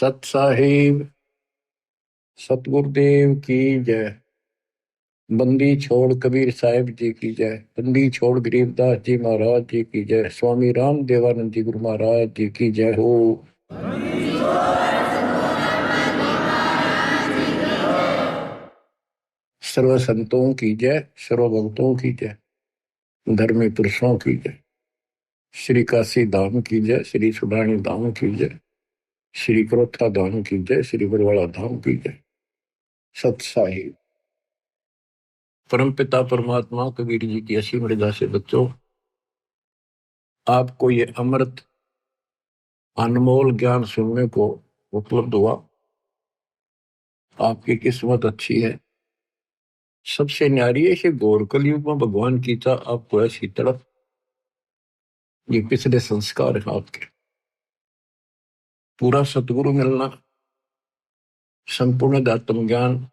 सत साहिब सतगुरुदेव की जय। बंदी छोड़ कबीर साहिब जी की जय। बंदी छोड़ गरीबदास जी महाराज जी की जय। स्वामी राम देवानंद जी गुरु महाराज जी की जय हो। सर्व संतों की जय, सर्व भक्तों की जय, धर्मी पुरुषों की जय। श्री काशी धाम की जय, श्री सुडानी धाम की जय, श्री क्रोथा धाम की जय, श्री बरवाड़ा धाम की जय। सत साहिब परम पिता परमात्मा कबीर जी की असीम मर्यादा से बच्चों, आपको ये अमृत अनमोल ज्ञान सुनने को उपलब्ध हुआ। आपकी किस्मत अच्छी है। सबसे न्यारी है कि घोर कलयुग में भगवान की था आपको ऐसी तड़प। ये पिछले संस्कार है आपके। पूरा सतगुरु मिलना, संपूर्ण आत्म ज्ञान,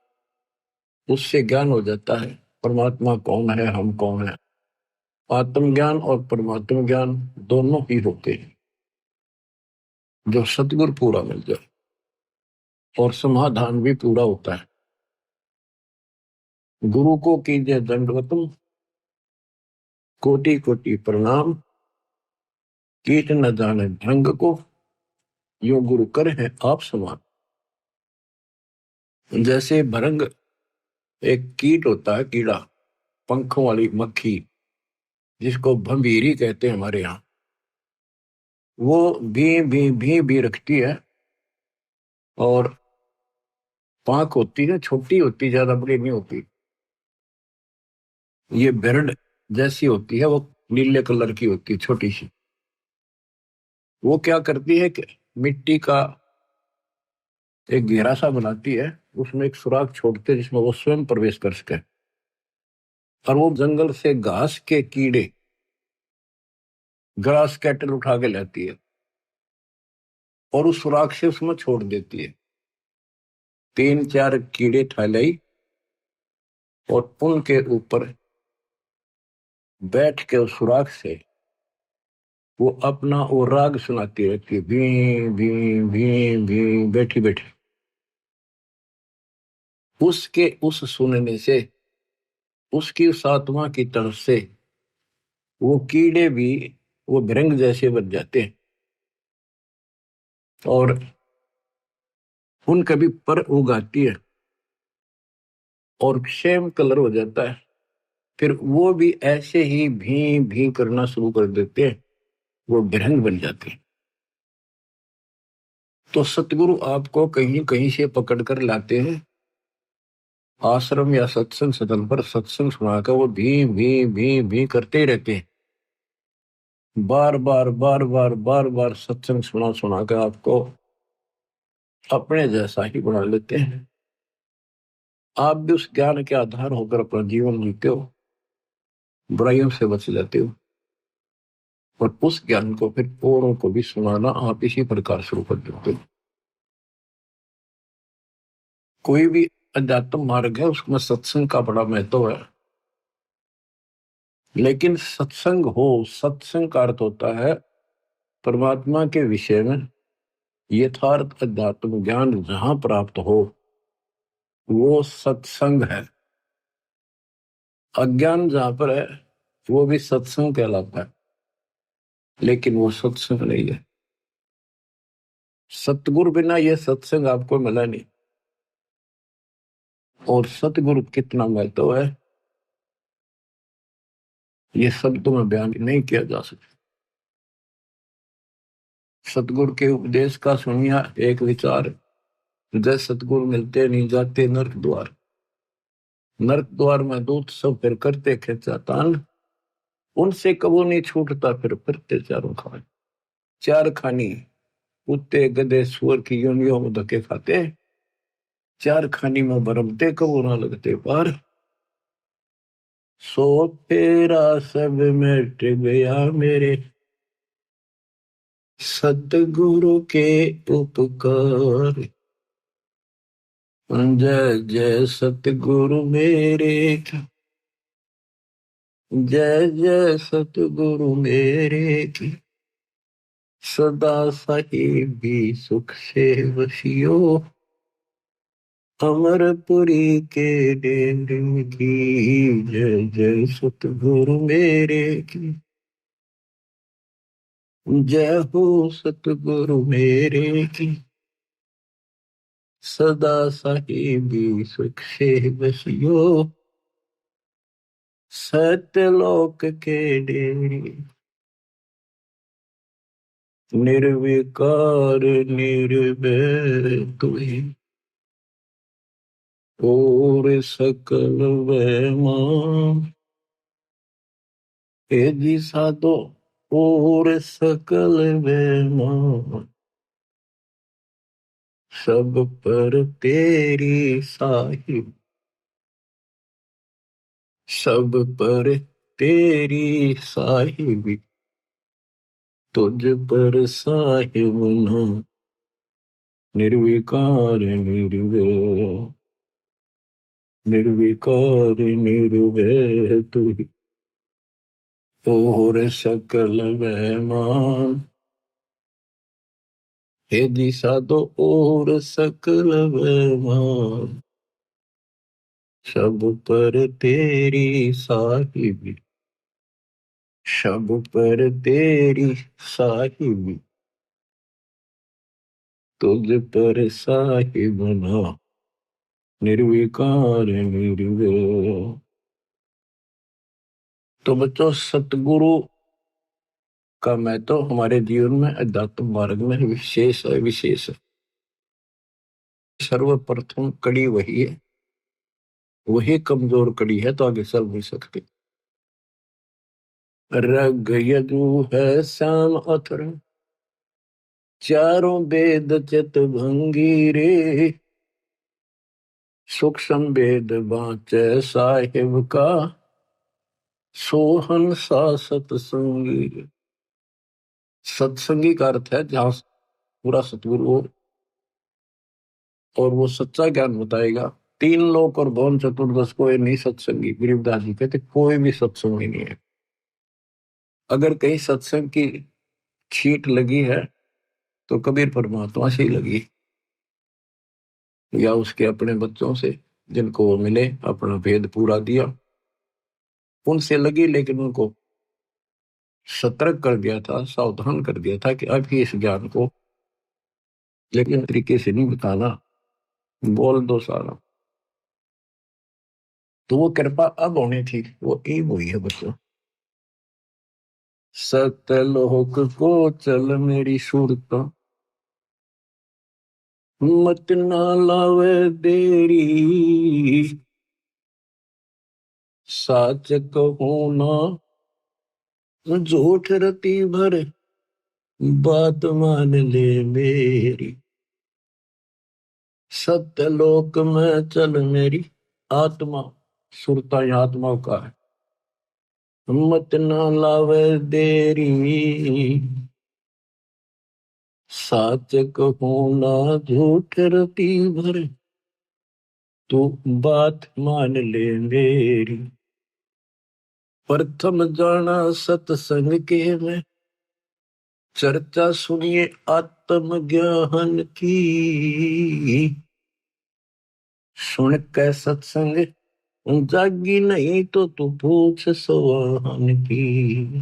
उससे ज्ञान हो जाता है परमात्मा कौन है, हम कौन है। आत्मज्ञान और परमात्मा ज्ञान दोनों ही होते हैं जो सतगुरु पूरा मिल जाए, और समाधान भी पूरा होता है। गुरु को कीजिए दंडवतम, कोटि कोटि प्रणाम। कीट न जाने ढंग को, यो गुरु कर है आप समान। जैसे भरंग एक कीट होता है, कीड़ा, पंखों वाली मक्खी जिसको भंभीरी कहते हैं हमारे यहाँ। वो भी रखती है और पांख होती है, छोटी होती, ज्यादा बड़ी नहीं होती। ये बिरड जैसी होती है, वो नीले कलर की होती है, छोटी सी। वो क्या करती है कि मिट्टी का एक घेरा सा बनाती है, उसमें एक सुराख छोड़ते है जिसमें वो स्वयं प्रवेश कर सके। और वो जंगल से घास के कीड़े, ग्रास कैटल उठा के लाती है और उस सुराख से उसमें छोड़ देती है। 3-4 कीड़े ठालाई और उनके ऊपर बैठ के उस सुराख से वो अपना वो राग सुनाती रहती है, भी भी भी, बैठी बैठी। उसके उस सुनने से, उसकी उस आत्मा की तरफ से वो कीड़े भी वो भृंग जैसे बन जाते हैं और उनका भी पर उगाती है और सेम कलर हो जाता है। फिर वो भी ऐसे ही भी करना शुरू कर देते हैं, वो भृंग बन जाते हैं। तो सतगुरु आपको कहीं कहीं से पकड़ कर लाते हैं आश्रम या सत्संग सदन पर, सत्संग सुनाकर वो भी करते ही रहते हैं। बार बार सत्संग सुना सुना कर आपको अपने जैसा ही बना लेते हैं। आप भी उस ज्ञान के आधार होकर अपना जीवन जीते हो, बुराइयों से बच जाते हो और उस ज्ञान को फिर औरों को भी सुनाना आप इसी प्रकार शुरू कर देते हो। कोई भी अध्यात्म मार्ग है, उसमें सत्संग का बड़ा महत्व है। लेकिन सत्संग हो, सत्संग का अर्थ होता है परमात्मा के विषय में यथार्थ अध्यात्म ज्ञान जहां प्राप्त हो, वो सत्संग है। अज्ञान जहां पर है वो भी सत्संग कहलाता है, लेकिन वो सत्संग नहीं है। सतगुरु बिना ये सत्संग आपको मिला नहीं। और सतगुरु कितना महत्व है, ये शब्दों में बयान नहीं किया जा सकता। सतगुरु के उपदेश का सुनिया एक विचार, जय सतगुरु मिलते नहीं जाते नरक द्वार। नरक द्वार में दूत सब फिर करते खेचा तान, उनसे कबो नहीं छूटता फिर फिरते चारों खान। चार खानी कुत्ते गधे सुअर की योनियों में धक्के खाते, चार खानी में भरमते कबो ना लगते पार। सो फेरा सब मिट गया मेरे, सतगुरु के उपकार। जय जय सतगुरु मेरे, जय जय सतगुरु मेरे की। सदा साहिबी सुख से वसियो, अमरपुरी के डेरे की। जय जय सतगुरु मेरे की, जय हो सतगुरु मेरे की। सदा साहिबी सुख से बसियो, सत्यलोक के डेरे। निर्विकार निर्भय तुहि, और सकल वैमा। हे जी साधो और सकल वैमा, सब पर तेरी साहिब। सब पर तेरी साहिबी, तुझ पर साहिब ना। निर्विकार निर्भय, निर्विकार निर्भय तुहि, और सकल वैमान। हे दिशा दो और सकल वैमान, सब पर तेरी साहिबी। सब पर तेरी साहिबी, तुझ पर साहिब ना। निर्विकार निर्भय। तो बच्चों, सतगुरु का महत्व हमारे जीवन में, अध्यात्म मार्ग में विशेष है, विशेष है। सर्वप्रथम कड़ी वही है, वही कमजोर कड़ी है तो आगे चल नहीं सकती। रग यजु है श्याम अथर, चारों वेद चित भंगी रे। सूक्ष्म वेद बाँचे साहिब का, सोहन सा सतसंगी। सत्संगी का अर्थ है जहां पूरा सतगुरु हो और वो सच्चा ज्ञान बताएगा। तीन लोक और भवन चतुर्दश कोई नहीं सत्संगी। गरीबदास जी कहते कोई भी सत्संगी नहीं है। अगर कहीं सत्संग की छीट लगी है तो कबीर परमात्मा से ही लगी, या उसके अपने बच्चों से जिनको वो मिले, अपना भेद पूरा दिया, उनसे लगी। लेकिन उनको सतर्क कर दिया था, सावधान कर दिया था कि अभी इस ज्ञान को लेकिन तरीके से नहीं बताना, बोल दो सारा। तो वो कृपा अब होनी थी, वो एक हुई है बच्चों। सतलोक को चल मेरी सूरत, मत ना लावे देरी। साच कहूं ना झूठ रति भर, बात मान ले मेरी। सत्यलोक में चल मेरी आत्मा, सुरता आत्मा का है। मत ना लावे देरी, साच कहूं ना झूठ रति भर, तू बात मान ले मेरी। प्रथम जाना सत्संग के में, चर्चा सुनिए आत्म ज्ञान की। सुन के सत्संग जागी नहीं तो तू पूछ सवाहन की।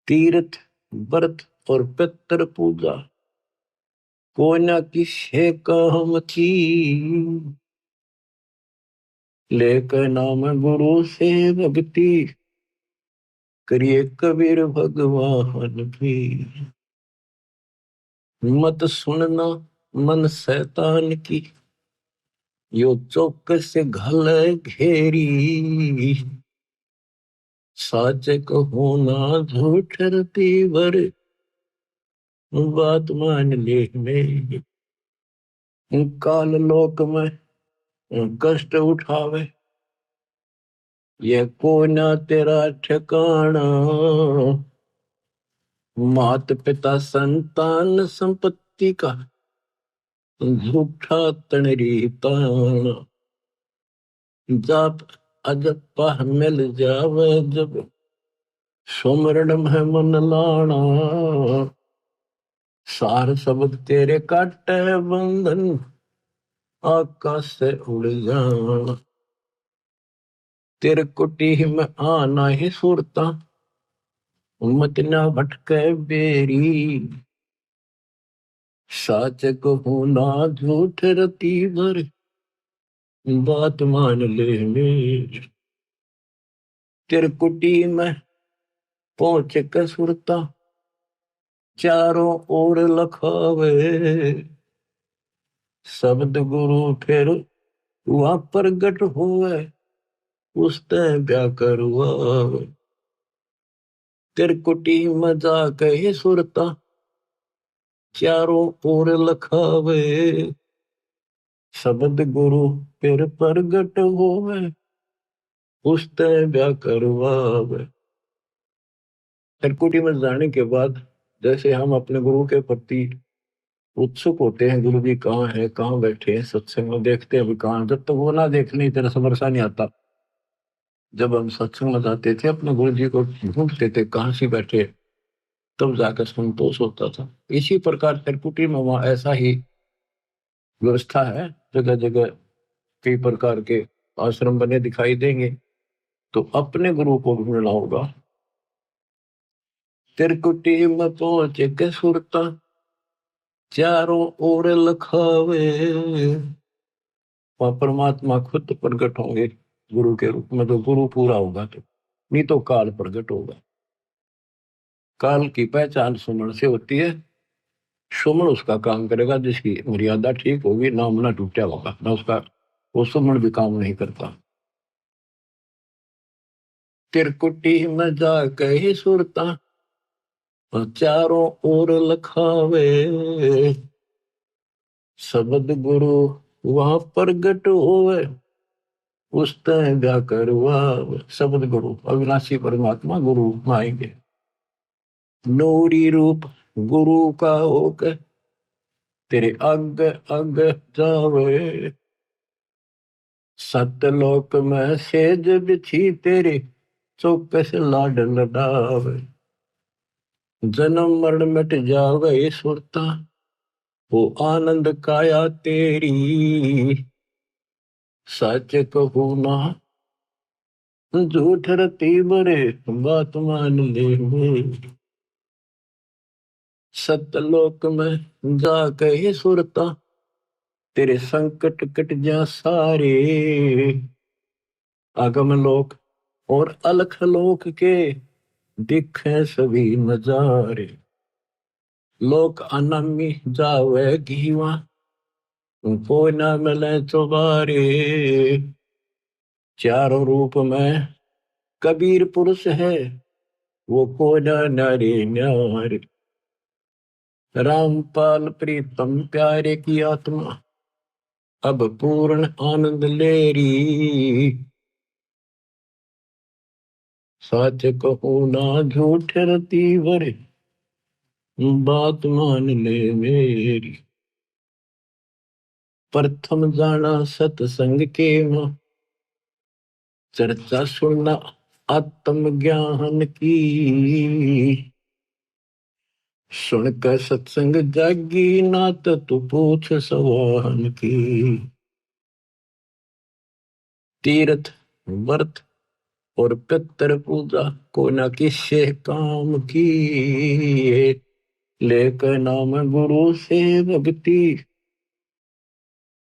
तीर्थ व्रत और पितृ पूजा को न किसे काम की। लेकर नाम गुरु से भक्ति, करिए कबीर भगवान की। मत सुनना मन शैतान की, यो चौकस से घल घेरी। साच कहो ना झूठ रति भर, बात मान ले मेरी। काल लोक में कष्ट उठावे, ये को ना तेरा ठिकाना। मात पिता संतान संपत्ति का, झूठा तणरी ताना। जाप अजपा मिल जावे जब, सुमरण में मन लाना। सार शब्द तेरे काटे बंधन, आकाश से उड़ जाना। तेरे कुटी में आना ही सुरता, मत ना भटके बेरी। साच कहूँ ना झूठ रती भर, बात मान ले मेरी। तेरे कुटी में पहुंच के सुरता, चारों ओर लखावे। शब्द गुरु फिर वहां प्रगट हुए, उसते ब्या करवावे। तेरे कुटी में जाके ही सुरता, चारों ओर लखावे। शब्द गुरु फिर प्रगट होवे, उसते ब्या करवावे। त्रिकुटी में जाने के बाद जैसे हम अपने गुरु के प्रति उत्सुक होते हैं, गुरु जी कहाँ है, कहाँ बैठे हैं, सत्संग में देखते हैं अभी कहाँ। जब तक वो ना देखने तेरा समरसा नहीं आता। जब हम सत्संग में जाते थे अपने गुरु जी को ढूंढते थे कहाँ से बैठे, तब जाकर संतोष होता था। इसी प्रकार त्रिकुटी में वहां ऐसा ही व्यवस्था है, जगह जगह कई प्रकार के आश्रम बने दिखाई देंगे। तो अपने गुरु को ढूंढना होगा। त्रिकुटी में पहुंच के सुरता, चारों ओर लखावे। वहां परमात्मा खुद प्रकट होंगे गुरु के रूप में। तो गुरु पूरा होगा तो, नहीं तो काल प्रकट होगा। काल की पहचान सुमन से होती है। सुमन उसका काम करेगा जिसकी मर्यादा ठीक होगी, नाम ना टूटा होगा ना उसका, वो सुमन भी काम नहीं करता। तिरकुटी में जाके ही सुरता, और चारों ओर लखावे। शब्द गुरु वहां प्रगट होवे, उस तय ब्या करवा। शब्द गुरु अविनाशी परमात्मा गुरु में आएंगे। नूरी रूप गुरु का होकर तेरे अग अग जावे। सतलोक में सेज बिछी तेरे, चौकस लाड लडावे। जन्म मरण मिट जावे सुरता, वो आनंद काया तेरी। सच कहूँ ना झूठ रती बरे, बात मान ले मेरी। सतलोक में जाके ही सुरता, तेरे संकट कट जा सारे। आगम लोक और अलख लोक के दिखे सभी नजारे। लोक अनमी जावे घीवा, को न मिले चुबारे। चारों रूप में कबीर पुरुष है, वो को न नारी न्यारे। रामपाल प्रीतम प्यारे की आत्मा, अब पूर्ण आनंद ले री। सच कहूँ ना झूठ रती वर, बात मान ले मेरी। प्रथम जाना सत्संग के मां, चर्चा सुनना आत्म ज्ञान की। सुनकर सत्संग जागी नात, तू पूछ सवाहन की। तीर्थ व्रत और पितर पूजा को न किसे काम की। लेकर नाम गुरु से भक्ति,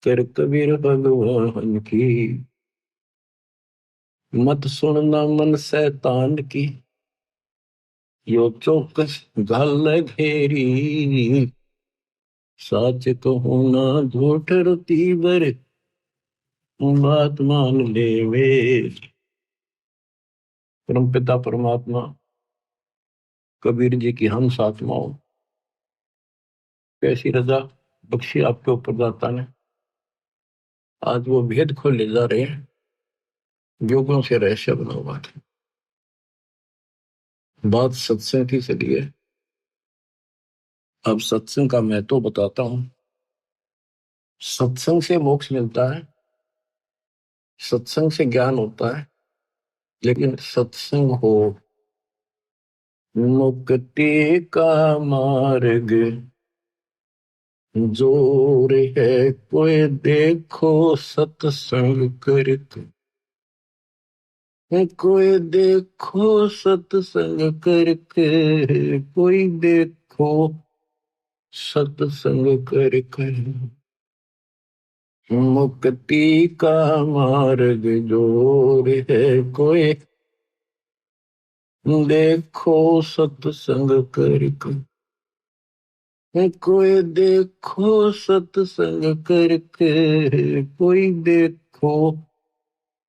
कर कबीर भगवान की। मत सुनना मन शैतान की, यो चौकस गल घेरी। सच कहूँ ना झूठ रती बर, बात मान ले वे। परम पिता परमात्मा कबीर जी की हम आत्माओं, कैसी रजा बख्शी आपके ऊपर दाता ने। आज वो भेद खोल ले जा रहे हैं, योगों से रहस्य बना हुआ था। बात सत्संग की चली है। अब सत्संग का मैं तो बताता हूं। सत्संग से मोक्ष मिलता है, सत्संग से ज्ञान होता है, लेकिन सत्संग हो मुक्ति का मार्ग, जोर है कोई देखो सत्संग करके, कोई देखो सत्संग करके, कोई देखो सत्संग करके, मुक्ति का मार्ग जोर है कोई देखो सत्संग करके, कोई देखो सत्संग करके, कोई देखो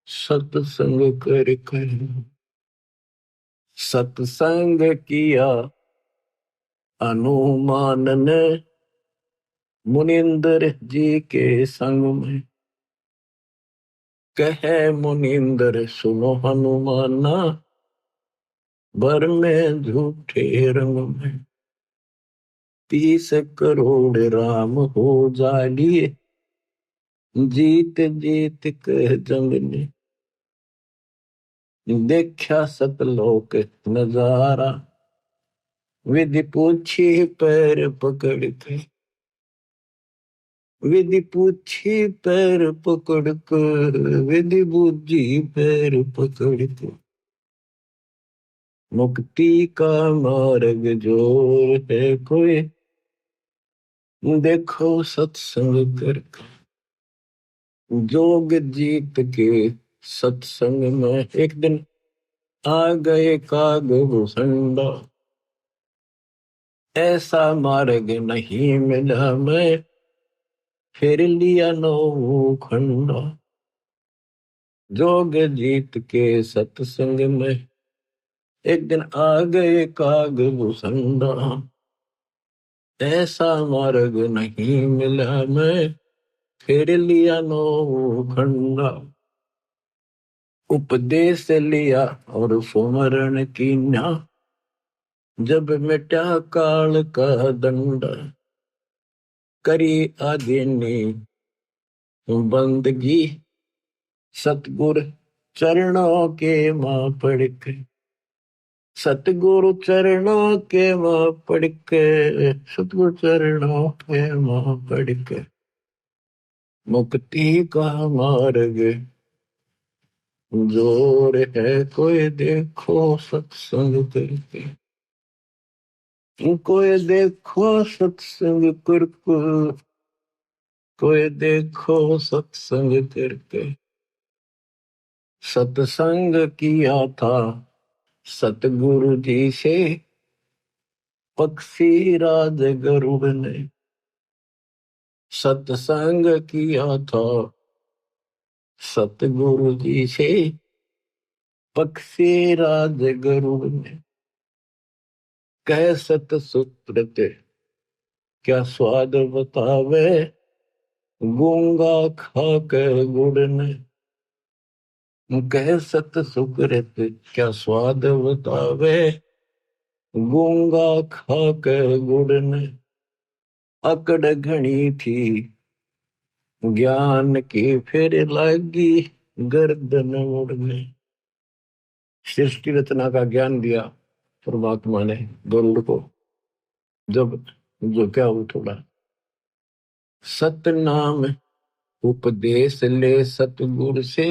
सत्संग करके। सत्संग किया हनुमान ने मुनिंदर जी के संग में, कहे मुनिंदर सुनो हनुमाना, बर में झूठे रंग में 30 करोड़ राम हो जालिए, जीत जीत के जंग ने देखा सतलोक नजारा, विधि पूछी पैर पकड़ के, विधि पूछी पैर पकड़ कर, विधि बूझी पैर पकड़ के, मुक्ति का मार्ग जोर है कोई देखो सत्संग करके। जोग जीत के सत्संग में एक दिन आ गए काग भूषंडा, ऐसा मार्ग नहीं मिला मैं, फिर लिया नौ खंडा। जोग जीत के सत्संग में एक दिन आ गए काग भूषंडा, ऐसा मार्ग नहीं मिला मैं, फिर लिया नौ खंडा। उपदेश लिया और सुमरण कीन्या, जब मिटा काल का दंड, करी आदिनी बंदगी, सतगुर चरणों के मां पड़ के, सतगुरु चरणों के मां पड़ के, सतगुरु चरणों के मां पड़ के, मुक्ति का मार्ग जोर है कोई देखो सत्संग करके, कोई देखो सत्संग करके, कोई देखो सत्संग करके। सत्संग किया था सतगुरु जी से, पक्षी राज गरुड़ ने, सत्संग किया था सतगुरु जी से, पक्षी राज गरुड़ ने, कह सत सुकृत क्या स्वाद बतावे, गूंगा खा कर गुड़ ने, कह सत सुकृत क्या स्वाद बतावे, गूंगा खा कर गुड़ ने, अकड़ घनी थी ज्ञान की फिर लागी गर्दन उड़ने। सृष्टि रचना का ज्ञान दिया परमात्मा ने गरुड़ को, जब जो क्या वो थोड़ा सतनाम उपदेश ले सतगुर से,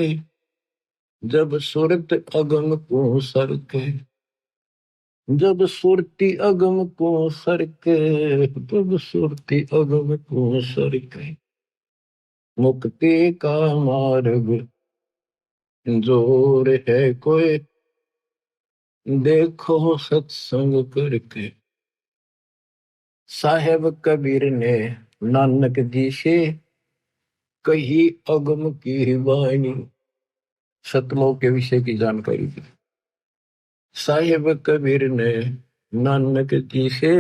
जब सुरत अगम को सरके, जब सुरती अगम को सरके, जब सुरती अगम को सरके, मुक्ति का मार्ग जोर है कोई देखो सत्संग करके। साहेब कबीर ने नानक जी से कही अगम की वाणी, सतलोक के विषय की जानकारी दी। साहेब कबीर ने नानक जी से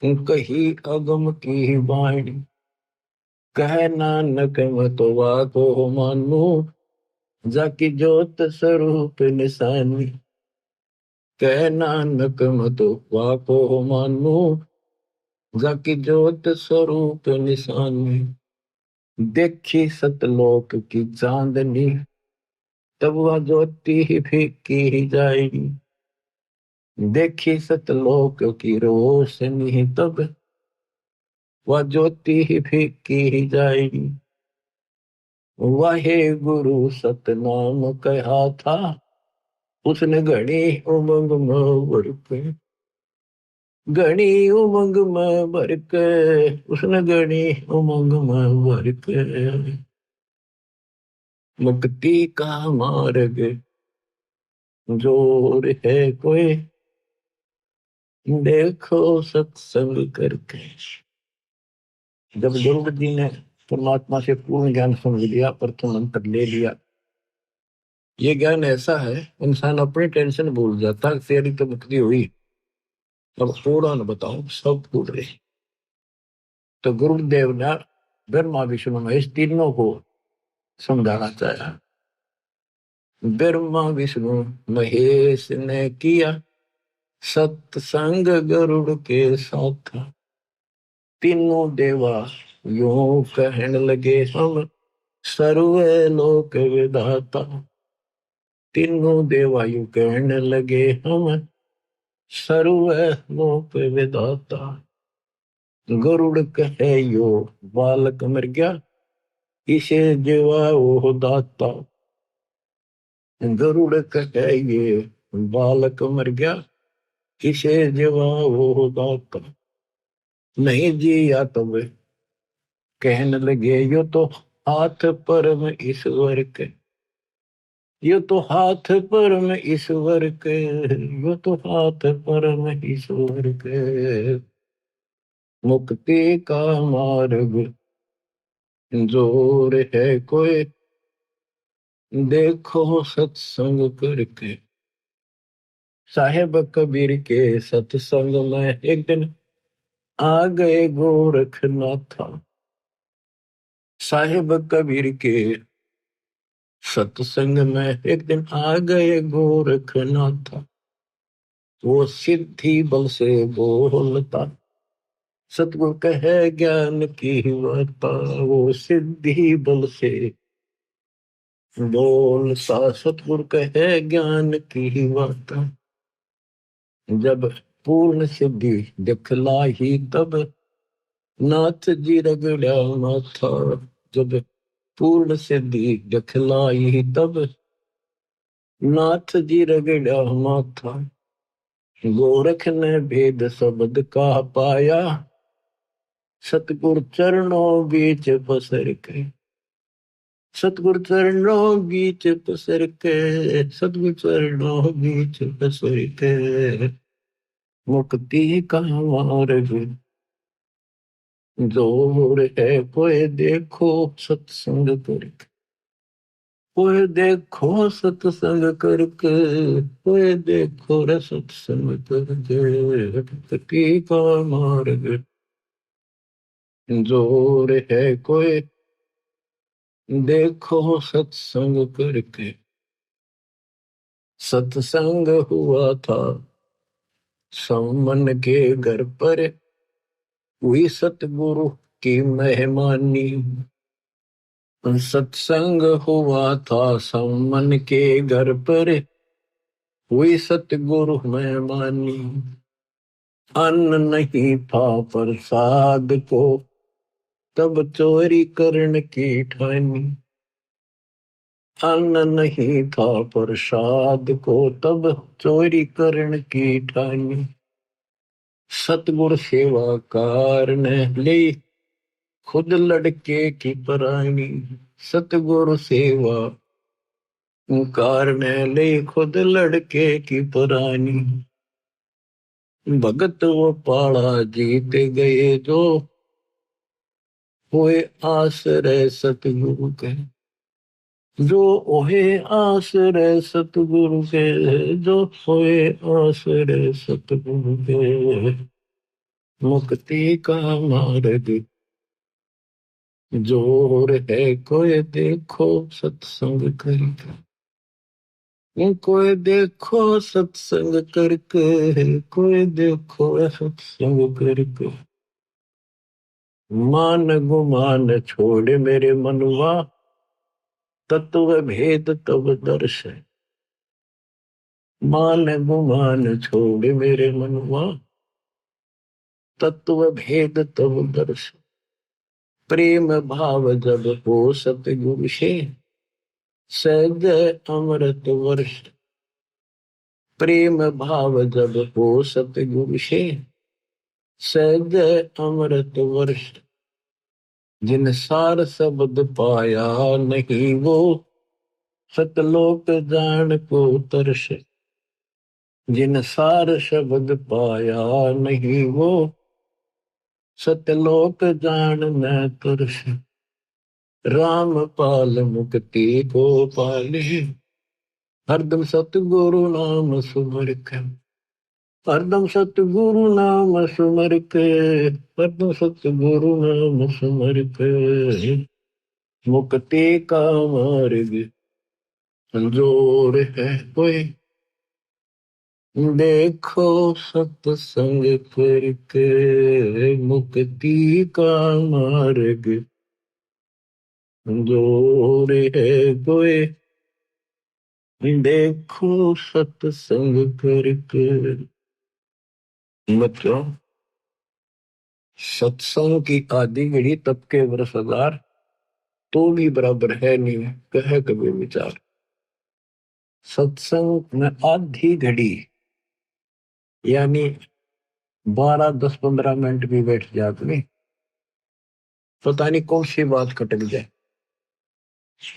कही अगम की वाणी, कह नानक मतवा को मानो, जाकी जोत स्वरूप निशानी, कह नानक मतवा को मानो, जाकी जोत स्वरूप निशानी। देखी सतलोक की चांदनी, तब वह ज्योति ही फीकी जाएगी। देखी सतलोक की रोशनी, तब वह ज्योति ही फीकी जाएगी। वाहे गुरु सतनाम कहा था, उसने घड़ी उमंग में भर के, घड़ी उमंग में भर के, उसने घड़ी उमंग में भर के। मुक्ति का मार्ग जोर है कोई, देखो सत्संग करके। जब ध्रुव जी ने परमात्मा से पूर्ण ज्ञान समझ लिया, प्रथम अंतर ले लिया, ये ज्ञान ऐसा है इंसान अपनी टेंशन भूल जाता। तेरी तो मुक्ति हुई, अब थोड़ा न बताऊं, सब भूल रहे। तो गुरुदेव ने ब्रह्मा विष्णु महेश तीनों को समझाना चाहा। ब्रह्मा विष्णु महेश ने किया सत्संग गरुड़ के साथ। तीनों देवा यूं कहने लगे, हम सर्वे लोक विधाता। तीनों देवा यूं कहने लगे, हम सर्वे लोक विधाता। गरुड़ कहे यो बालक मर गया, इसे जीवा वो दाता। गरुड़ कहे ये बालक मर गया, इसे जीवा वो दाता। नहीं जी या तब कहने लगे, यो तो हाथ परम ईश्वर के, यो तो हाथ परम ईश्वर के, यो तो हाथ परम ईश्वर के। मुक्ति का मार्ग जोर है कोई, देखो सत्संग करके। साहेब कबीर के सत्संग में एक दिन आ गए गोरखनाथ। साहेब कबीर के सत्संग में एक दिन आ गए गोरखनाथ। वो सिद्धि बल से बोलता, सतगुरु कहे ज्ञान की वार्ता। वो सिद्धि बल से बोलता, सतगुरु कहे ज्ञान की वार्ता। जब पूर्ण सिद्धि दिखलाई तब नाथ जी रगड़ा माथा। जब पूर्ण सिद्धि दिखलाई तब नाथ जी रगड़ा माथा। गोरख ने भेद शब्द का पाया, सतगुरु चरणों बीच पसर के। सतगुरु चरणों बीच पसर के, सतगुरु चरणों बीच पसर के। मुक्ति का मार्ग जोर है कोई, देखो सत्संग करके। कोई देखो सत्संग करके, कोई देखो रे सत्संग करके। मुक्ति का मार्ग जोर है कोई, देखो सत्संग करके। सत्संग हुआ था समन के घर पर, हुई सतगुरु की मेहमानी। सत्संग हुआ था समन के घर पर, हुई सतगुरु मेहमानी। अन्न नहीं था प्रसाद को, तब चोरी करने की ठानी। अन्न नहीं था प्रसाद को, तब चोरी करने की ठानी। सतगुरु सेवा कारने ले खुद लड़के की परानी। सतगुरु सेवा कारने ले खुद लड़के की परानी। भगत वो पाड़ा जीत गए, जो हुए आश्रय सतगुरु के। जो ओहे आश्रय सतगुरु के, जो होए आश्रय सतगुरु के। मुक्ति का मार्ग जोर है कोई, देखो सत्संग करके। कोई देखो सत्संग करके, कोई देखो सत्संग करके। मान गुमान छोड़ मेरे मनवा, तत्व भेद तब दर्श। मान गुमान छोड़ मेरे मनवा, तत्व भेद तब दर्श, प्रेम भाव जब हो सतगुरु से, सहज अमृत वर्ष। प्रेम भाव जब हो सतगुरु से, सहज अमृत वर्ष। जिन सार शब्द पाया नहीं वो, सतलोक जान को तरस। जिन सार शब्द पाया नहीं वो, सतलोक जान न तरस। राम पाल मुक्ति को पाले, हरदम सतगुरु नाम सुमर के। हरदम सतगुरु नाम सुमर के, हरदम सतगुरु नाम सुमर के। मुक्ति का मार्ग संजोर है कोई, देखो सत्संग करके। मुक्ति का मार्ग संजोर है कोई, देखो सत्संग करके। बच्चों, सत्संग की आदि घड़ी तब के वर्ष 1000 तो भी बराबर है नहीं, कहे कभी विचार। सत्संग में आधी घड़ी यानी 12, 10, 15 मिनट भी बैठ जाते नहीं, पता नहीं कौन सी बात खटक जाए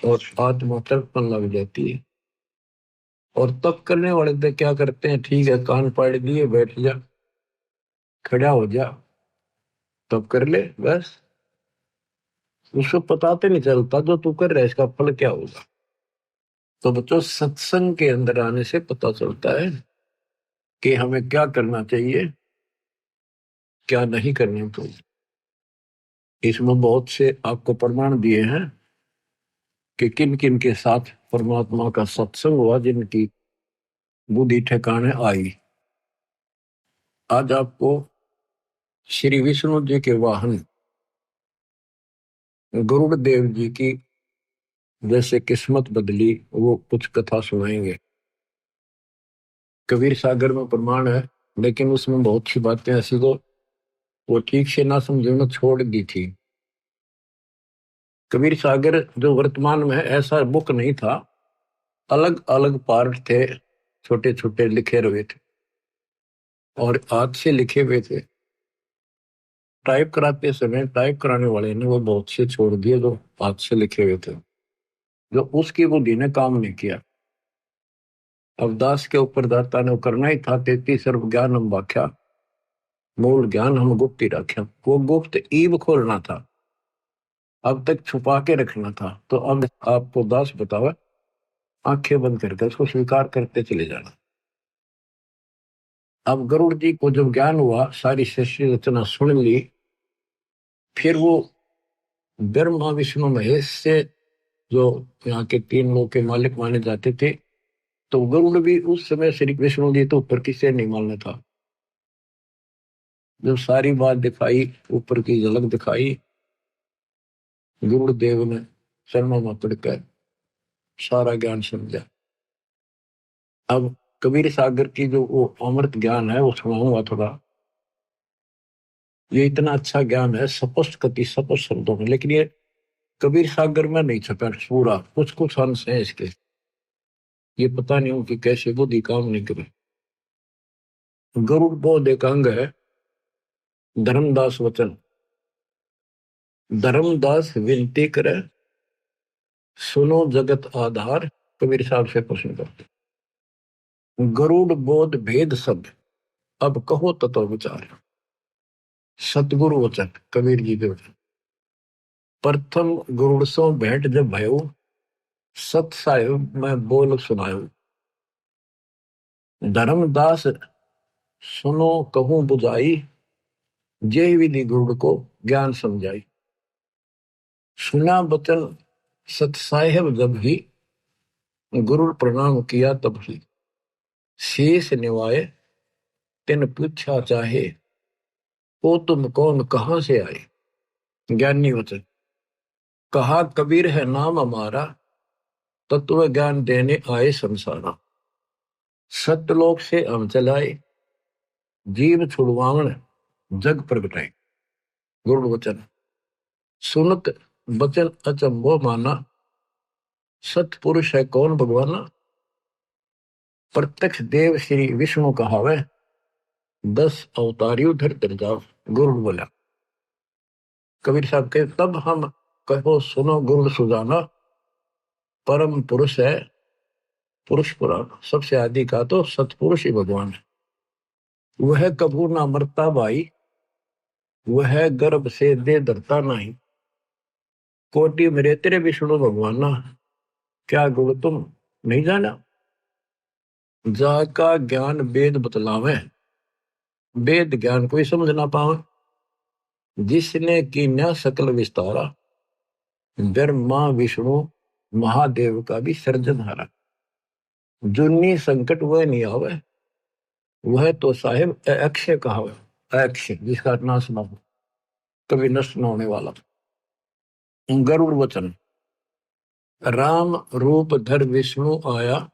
और आत्मा तड़पन लग जाती है। और तब करने वाले तो क्या करते हैं, ठीक है कान पाड़ दिए, बैठ जा, खड़ा हो जा, तब कर ले बस। उसको पता तो नहीं चलता जो तू कर रहा है इसका फल क्या होगा। तो बच्चों, सत्संग के अंदर आने से पता चलता है कि हमें क्या करना चाहिए, क्या नहीं करना चाहिए। इसमें बहुत से आपको प्रमाण दिए हैं कि किन किन के साथ परमात्मा का सत्संग हुआ, जिनकी बुद्धि ठिकाने आई। आज आपको श्री विष्णु जी के वाहन गरुड़ देव जी की जैसे किस्मत बदली, वो कुछ कथा सुनाएंगे। कबीर सागर में प्रमाण है, लेकिन उसमें बहुत सी बातें ऐसी को वो ठीक से ना समझना छोड़ दी थी। कबीर सागर जो वर्तमान में है, ऐसा बुक नहीं था, अलग अलग पार्ट थे, छोटे छोटे लिखे हुए थे और हाथ से लिखे हुए थे। टाइप कराते समय टाइप कराने वाले ने वो बहुत से छोड़ दिए जो हाथ से लिखे हुए थे, जो उसकी बुद्धि ने काम नहीं किया। अवदास के ऊपर दाता ने करना ही था 33 सर्व ज्ञान हम व्याख्या, मूल ज्ञान हम गुप्त ही रख्या। वो गुप्त ईब खोलना था, अब तक छुपा के रखना था। तो अब आपको दास बतावा, आंखें बंद करके उसको स्वीकार करते चले जाना। अब गरुड़ जी को जब ज्ञान हुआ, सारी सृष्टि रचना सुन ली, फिर वो ब्रह्मा विष्णु महेश से, जो यहाँ के 3 लोग के मालिक माने जाते थे, तो गरुड़ भी उस समय श्री विष्णु जी तो ऊपर किसे नहीं मानना था। जब सारी बात दिखाई, ऊपर की झलक दिखाई, गरुड़ देव ने शर्मा में पड़कर सारा ज्ञान समझा। अब कबीर सागर की जो वो अमृत ज्ञान है वो सुनाऊंगा थोड़ा। ये इतना अच्छा ज्ञान है, स्पष्ट कति स्पष्ट शब्दों में, लेकिन ये कबीर सागर में नहीं छपा पूरा, कुछ कुछ अंश है इसके। ये पता नहीं हो कि कैसे बुद्धि काम नहीं करे। गरुड़ बोध एक अंग है, धर्मदास वचन। धर्मदास विनती करे, सुनो जगत आधार। कबीर साहब से प्रश्न करते, गरुड़ बोध भेद सब, अब कहो तत्व विचार। सतगुरु वचन, कबीर जी के वचन। प्रथम गरुड़ सो भेंट जब भयो, सत साहिब मैं बोल सुनायो। धर्मदास सुनो कहूं बुझाई, जय विधि गरुड़ को ज्ञान समझाई। सुना बचन सत साहिब जब ही, गुरु प्रणाम किया तब ही। शेष निवाए तिन पूछा चाहे, ओ तुम कौन कहां से आए। ज्ञानी वचन, कहा कबीर है नाम हमारा, तत्व ज्ञान देने आए संसारा। सत्यलोक से हम चलाए, जीव छुड़वावन जग प्रगटाए। गुरु वचन सुनत बचन अचंभो माना, सतपुरुष है कौन भगवाना। प्रत्यक्ष देव श्री विष्णु कहावे, 10 अवतारियों धर जाओ। गुरु बोला। कबीर साहब के तब हम कहो सुनो गुरु सुजाना, परम पुरुष है पुरुष पुराण। सबसे आदि का तो सतपुरुष ही भगवान है। वह कबू ना मरता भाई, वह गर्भ से दे धरता नहीं। कोटि मेरे तेरे विष्णु भगवाना, क्या गुण तुम नहीं जाना। जाका ज्ञान वेद बतलावे, वेद ज्ञान कोई समझ ना पावे। जिसने की न सकल विस्तारा, ब्रह्मा विष्णु महादेव का भी सर्जनहारा। जुन्नी संकट वह नहीं आवे, वह तो साहिब अक्षय कहावे। अक्षय जिसका नाश ना हो, कभी नष्ट न होने वाला। गरुड़ वचन राम रूप धर विष्णु आया,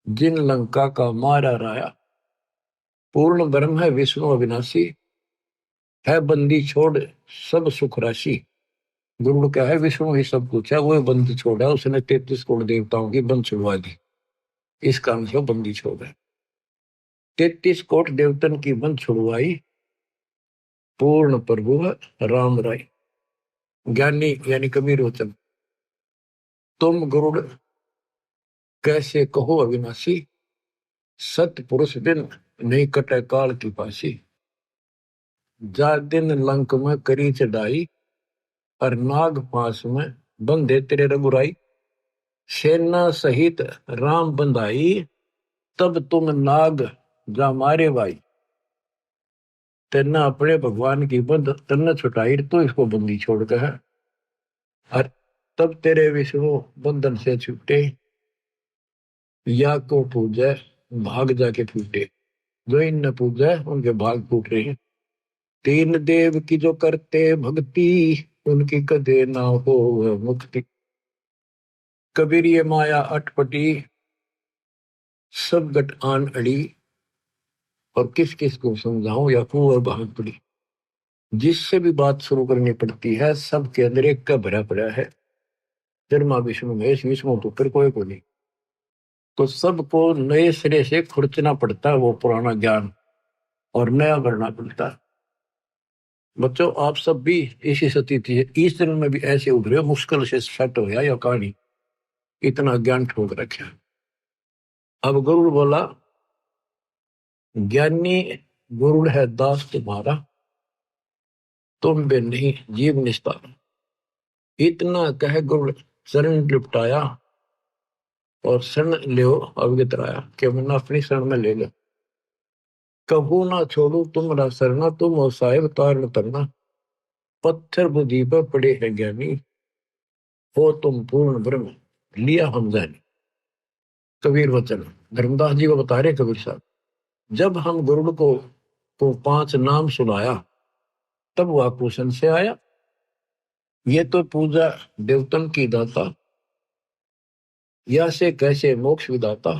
जिन लंका का मारा राया। पूर्ण ब्रह्म है विष्णु अविनाशी, है बंदी छोड़ सब सुख राशि। गुरु क्या है, विष्णु ही सब कुछ है, वो बंदी छोड़ा। उसने 33 करोड़ देवताओं की बंद छुड़वा दी, इस कारण से बंदी छोड़ है। 33 कोट देवतन की बंद छुड़वाई, पूर्ण प्रभु राम राय। ज्ञानी यानी कबीर वचन तुम गुरुड़ कैसे कहो अविनाशी, सत पुरुष बिन नहीं कटे काल की पासी। जा दिन लंक में करी चढ़ाई, और नाग पास में बंधे तेरे रघुराई। सेना सहित राम बंधाई, तब तुम नाग जा मारे भाई। तेना अपने भगवान की बंद तन्ने छुटाई, तो इसको बंदी छोड़ के है। और तब तेरे विष्णु बंधन से छूटे, या को पूजे भाग जाके फूटे। जो इन पूजे उनके भाग फूट रहे हैं। तीन देव की जो करते भक्ति, उनकी कदे ना हो मुक्ति। कबीर ये माया अटपटी, सब गट आन अड़ी। और किस किस को समझाऊं या कुंवर भाग पड़ी। जिससे भी बात शुरू करनी पड़ती है, सबके अंदर एक का भरा पड़ा है, ब्रह्मा विष्णु महेश। विष्णु तो फिर कोई को नहीं, तो सबको नए सिरे से खुरचना पड़ता है वो पुराना ज्ञान, और नया करना पड़ता है। बच्चों आप सब भी इसी स्थिति है, इस दिन में भी ऐसे उभरे, मुश्किल से सेट हो या कहानी, इतना ज्ञान ठोक रखे। अब गरुड़ बोला, ज्ञानी गुरुड़ है दास तुम्हारा, तुम बे नहीं जीव निस्तार। इतना कह गुरुड़ शरण लिपटाया, और शरण लियो अवगत राया, कि मैंने अपनी शरण में ले लो। कबू ना छोड़ू तुमरा सरना, तुम हो साहिब तारण तरना। पत्थर बुद्धि पर पड़े हैं ज्ञानी, हो तुम पूर्ण ब्रह्म लिया हम जानी। कबीर वचन धर्मदास जी को बता रहे कबीर साहब, जब हम गुरुड़ को 5 नाम सुनाया, तब वह कुशन से आया। ये तो पूजा देवतन की दाता, या से कैसे मोक्ष विदाता।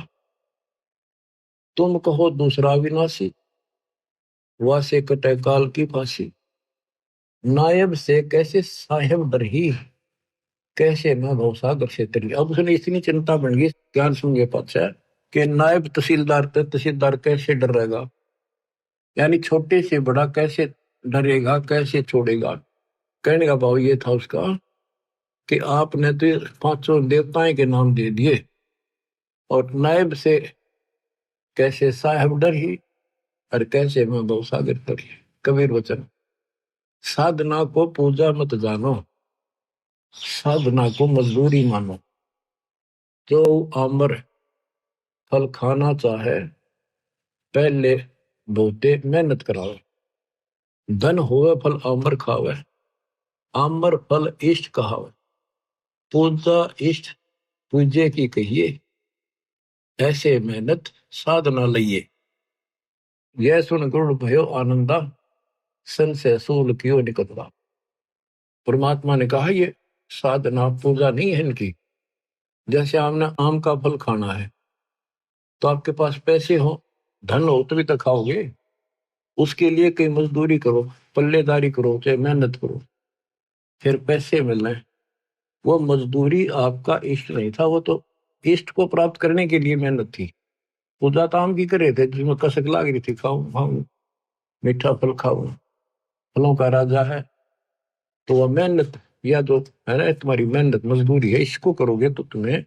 तुम कहो दूसरा विनाशी, वह से कटे काल की फांसी। नायब से कैसे साहेब डरही, कैसे मैं भवसागर से तरी। अब उसने इतनी चिंता बन गई ज्ञान सुन के पाचा, कि नायब तहसीलदार तहसीलदार कैसे डर रहेगा, यानी छोटे से बड़ा कैसे डरेगा, कैसे छोड़ेगा। कहने का भाव ये था उसका, कि आपने तो 5 देवताएं के नाम दे दिए, और नायब से कैसे साहेब डर ही, और कैसे मैं भवसागर तरी। कबीर वचन साधना को पूजा मत जानो, साधना को मजदूरी मानो। जो आमर फल खाना चाहे, पहले बहुते मेहनत करावे। धन होवे फल आमर खावे, आमर फल इष्ट कहावे। पूजा इष्ट पूजे की कहिए, ऐसे मेहनत साधना लइए। यह सुन गुरुड़ भयो आनंदा, सन से सूल कियो निकलता। परमात्मा ने कहा ये साधना पूजा नहीं है इनकी। जैसे आपने आम का फल खाना है, तो आपके पास पैसे हो, धन हो, तभी तो खाओगे। उसके लिए कहीं मजदूरी करो, पल्लेदारी करो, चाहे मेहनत करो, फिर पैसे मिलने। वो मजदूरी आपका इष्ट नहीं था, वो तो इष्ट को प्राप्त करने के लिए मेहनत थी। पूजा तो हम की कर रहे थे जिसमें कसक लाग रही थी, खाऊं खाऊं मीठा फल खाऊं, फलों का राजा है। तो वह मेहनत या जो है ना, तुम्हारी मेहनत मजदूरी है, इसको करोगे तो तुम्हें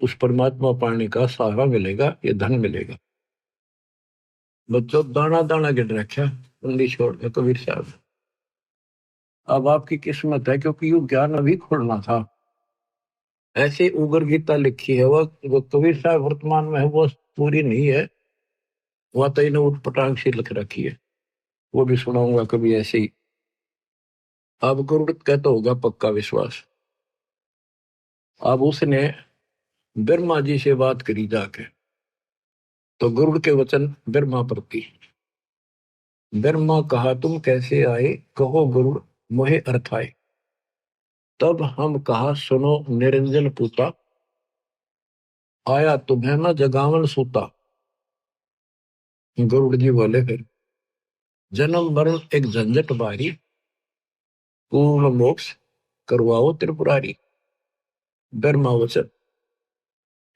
उस परमात्मा पाने का सहारा मिलेगा, ये धन मिलेगा। बच्चों दाना दाना गिन रखा उंगली छोड़ के कबीर साहब। अब आपकी किस्मत है, क्योंकि यू ज्ञान अभी खोलना था। ऐसे उगर गीता लिखी है, वो कबीर साहब वर्तमान में है, वो पूरी नहीं है, वह तो इन्हें उठपटांग से लिख रखी है, वो भी सुनाऊंगा कभी ऐसे ही। अब गरुड़ कहता होगा पक्का विश्वास। अब उसने ब्रह्मा जी से बात करी जाके, तो गरुड़ के वचन ब्रह्मा प्रति। ब्रह्मा कहा तुम कैसे आए, कहो गरुड़ मोहे अर्थ आए। तब हम कहा सुनो निरंजन पूता, आया तुम्हें न जगावन सूता। गरुड़ जी बोले फिर जन्म मरण एक झंझट बारी, पूर्ण मोक्ष करवाओ त्रिपुरारी। ब्रह्मा वचन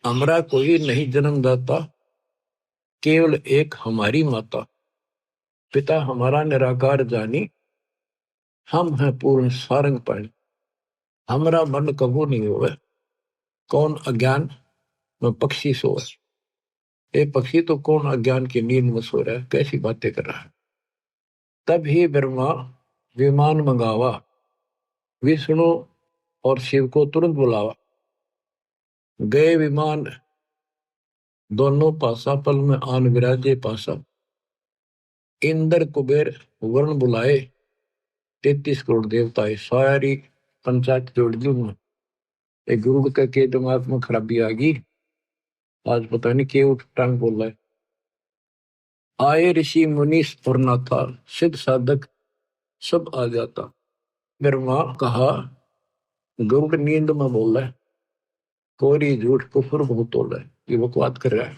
हमरा कोई नहीं जन्मदाता, केवल एक हमारी माता। पिता हमारा निराकार जानी, हम हैं पूर्ण सारंग पाणी। हमरा मन कबू नहीं होवे, कौन अज्ञान में पक्षी सोए। ये पक्षी तो कौन अज्ञान की नींद में सो रहा है, कैसी बातें कर रहा है। तब ही ब्रह्मा विमान मंगावा, विष्णु और शिव को तुरंत बुलावा। गए विमान दोनों पासा, पल में आन विराजे पासा। इंद्र कुबेर वरुण बुलाए, 33 करोड़ देवताएं सारी पंचायत जोड़ दी उन्होंने। एक गुरु के दिमाग में खराबी आ गई, आज पता नहीं क्यों उठ टांग बोल रहा है। आए ऋषि मुनि और नाथा, सिद्ध साधक सब आ जाता। ब्रह्मा कहा गरुड़ नींद में बोल रहा है, कोरी झूठ कुफर बहुत तोल रहा है, ये बकवाद कर रहा है।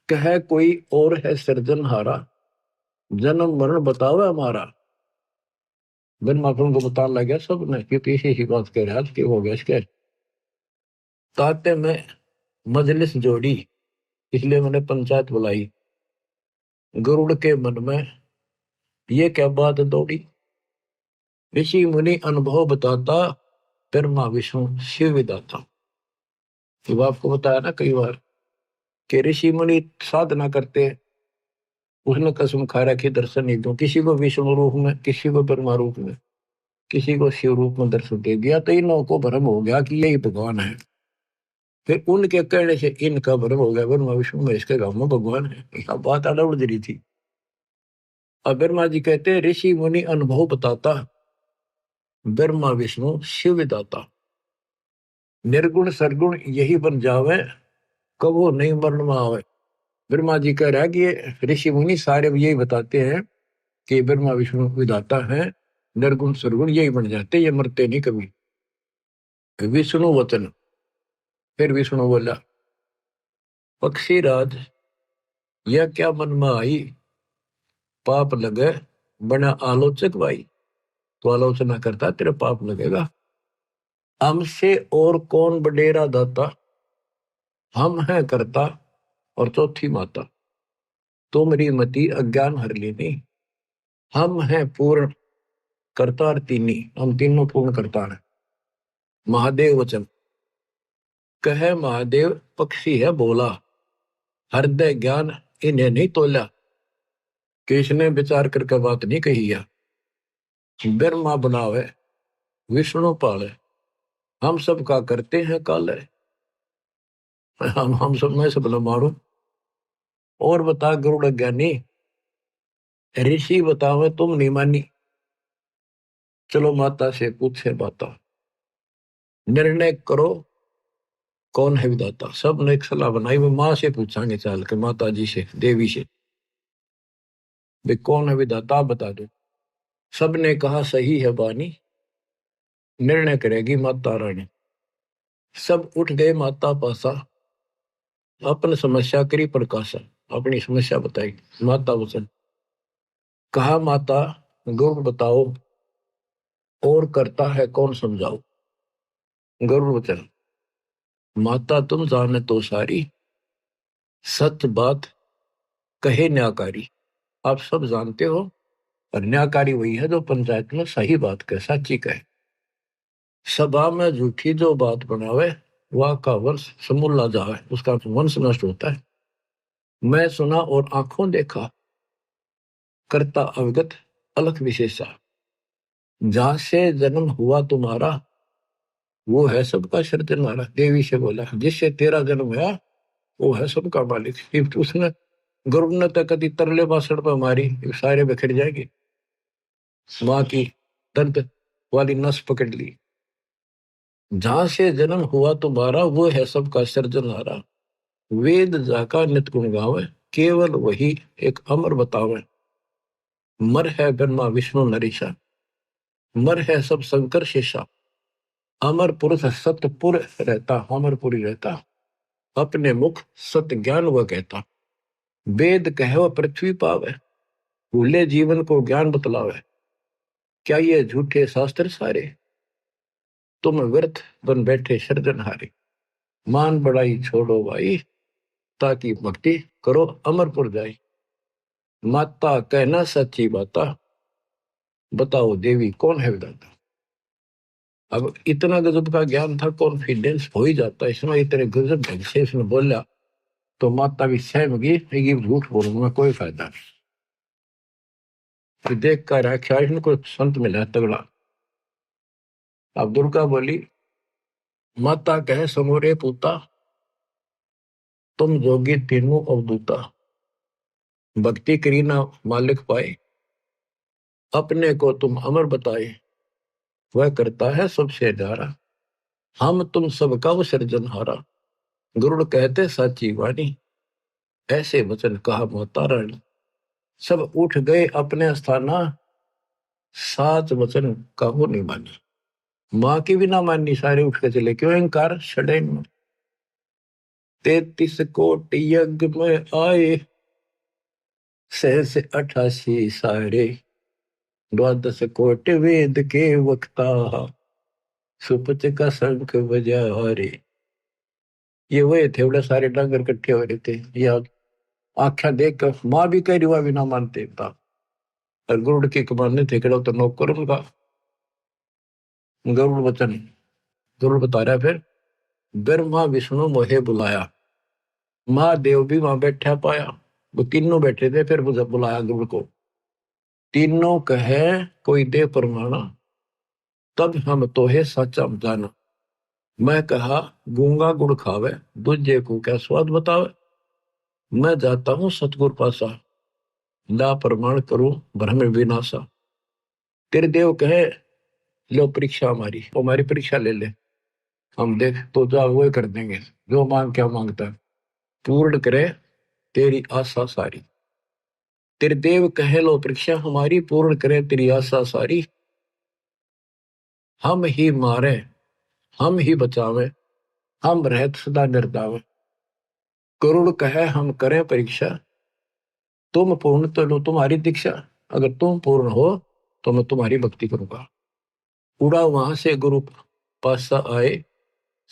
कह कोई और है सृजनहारा, जन्म मरण बतावे हमारा। ब्रह्मा को बताने लग गया सब ने, क्योंकि इसी ही बात कह रहा है कि हो गया इसके। ताते में मजलिस जोड़ी, इसलिए मैंने पंचायत बुलाई। गरुड़ के मन में ये क्या बात दौड़ी, ऋषि मुनि अनुभव बताता, ब्रह्मा विष्णु शिव विदाता। तो आपको बताया ना कई बार कि ऋषि मुनि साधना करते हैं, उसने कसम खा रखी दर्शन नहीं दूं, किसी को विष्णु रूप में, किसी को ब्रह्मा रूप में, किसी को शिव रूप में दर्शन दे दिया, तो इन लोगों को भ्रम हो गया कि यही भगवान है। फिर उनके कहने से इनका भ्रम हो गया ब्रह्मा विष्णु में, इसके गांव में भगवान है। यह बात आड़ा उड़ रही थी। अब ब्रह्मा जी कहते ऋषि मुनि अनुभव बताता, ब्रह्मा विष्णु शिव विदाता। निर्गुण सरगुण यही बन जावे, कबो नहीं मरण में आवे। ब्रह्मा जी कह रहा है कि ये ऋषि मुनि सारे यही बताते हैं कि ब्रह्मा विष्णु विधाता है, निर्गुण सरगुण यही बन जाते, ये मरते नहीं कभी। विष्णु वचन, फिर विष्णु बोला पक्षी राज यह क्या मन में आई, पाप लगे बना आलोचक भाई। तो आलोचना करता तेरे पाप लगेगा। हमसे और कौन बडेरा दाता, हम है करता और चौथी माता। तुमरी मति अज्ञान हर लेनी, हम है पूर्ण करतार तीनी, हम तीनों पूर्ण करतार है। महादेव वचन कहे महादेव पक्षी है बोला, हृदय ज्ञान इन्हें नहीं तोला। किसने विचार करके बात नहीं कही है। ब्रह्मा बनावे विष्णु पाले, हम सब का करते हैं काले। हम सब में सब न मारो। और बता गरुड़ ज्ञानी, ऋषि बतावे तुम नहीं मानी। चलो माता से पूछे बाता, निर्णय करो कौन है विदाता। सब ने एक सलाह बनाई, वो माँ से पूछांगे चाल के, माता जी से, देवी से, वे कौन है विदाता बता दो। सब ने कहा सही है बानी, निर्णय करेगी माता रानी। सब उठ गए माता पासा, अपन समस्या करी प्रकाशा। अपनी समस्या बताई। माता वचन कहा, माता गरुड़ बताओ और करता है कौन समझाओ। गरुड़ वचन, माता तुम जाने तो सारी, सत्य बात कहे न्याकारी। आप सब जानते हो, और न्याकारी वही है जो पंचायत में सही बात कहे, सच्ची कहे। सभा में झूठी जो बात बनावे, वह का वंश समूला जावे, उसका वंश नष्ट होता है। मैं सुना और आंखों देखा, करता अवगत अलख विशेषा। जहां से जन्म हुआ तुम्हारा, वो है सबका सृजनहारा। देवी से बोला, जिससे तेरा जन्म हुआ वो है सबका मालिक। फिर उसने गरुड़ ने तो कभी तरले बासण पर मारी, सारे बिखर जाएंगे। माँ की दर्द वाली नस पकड़ ली। जहां से जन्म हुआ तुम्हारा, वो है सबका सृजनहारा। वेद जाका नित गुण गावे, केवल वही एक अमर बतावे। मर है ब्रह्मा विष्णु नरेशा, मर है सब शंकर शेषा। अमर पुरुष सत्यपुर रहता, अमरपुरी रहता। अपने मुख सत्य ज्ञान वह कहता। वेद कहो पृथ्वी पावे, भूले जीवन को ज्ञान बतलावे। क्या ये झूठे शास्त्र सारे, तुम व्यर्थ बन बैठे सृजनहारे। मान बड़ाई छोड़ो भाई, ताकि भक्ति करो अमरपुर जाई। माता कहना सच्ची बाता, बताओ देवी कौन है विधाता। अब इतना गजब का ज्ञान था, कॉन्फिडेंस हो ही जाता इसमें। इतने गजब ढंग से इसने बोला तो माता भी सहम गई, ये झूठ बोलूंगा कोई फायदा नहीं। तो देख कर आख्या इनको संत मिला तगड़ा। अब दुर्गा बोली, माता कहे समोरे पूता, तुम जोगी तीनों अवधूता। भक्ति करी ना मालिक पाए, अपने को तुम अमर बताए। वह करता है सबसे न्यारा, हम तुम सबका वो सृजनहारा। गरुड़ कहते साची वाणी, ऐसे वचन कहा माता रानी। सब उठ गए अपने स्थाना, सात वचन कहो नहीं मानी। माँ की भी ना माननी, सारे उठ के चले। क्यों? अहंकार छड़े में। 33 कोटि यज्ञ में आए, सहस 88 सारे। 12 कोटि वेद के वक्ता, सुपच का शंख बजा रे। ये वही थे, बड़े सारे डांगर इकट्ठे हो रहे थे। ये आख्या देख कर माँ भी कह रही, हुआ भी ना मानते था। और गरुड़ के कमाने थे, तो नौकर उनका। गरुड़ वचन, गरुड़ बता रहा फिर, ब्रह्मा विष्णु मोहे बुलाया। महादेव भी वहां बैठा पाया। वो तीनों बैठे थे, फिर मुझे बुलाया गरुड़ को। तीनों कहे कोई दे परमाना, तब हम तोहे सच्चा जाना। मैं कहा गूंगा गुड़ खावे, दूजे को क्या स्वाद बतावे। मैं जाता हूं सतगुर पासा, ला प्रमाण करूं भ्रम विनाशा। तेरे देव कहे लो परीक्षा हमारी परीक्षा ले ले। हम देख तो जा वो कर देंगे, जो मांग क्या मांगता है। पूर्ण करे तेरी आशा सारी। तेरे देव कहे लो परीक्षा हमारी, पूर्ण करे तेरी आशा सारी। हम ही मारे हम ही बचावे, हम रहत सदा निर्दावे। करुण कहे हम करें परीक्षा, तुम पूर्ण तो लो तुम्हारी दीक्षा। अगर तुम पूर्ण हो तो मैं तुम्हारी भक्ति करूंगा। उड़ा वहां से गुरु पासा आए,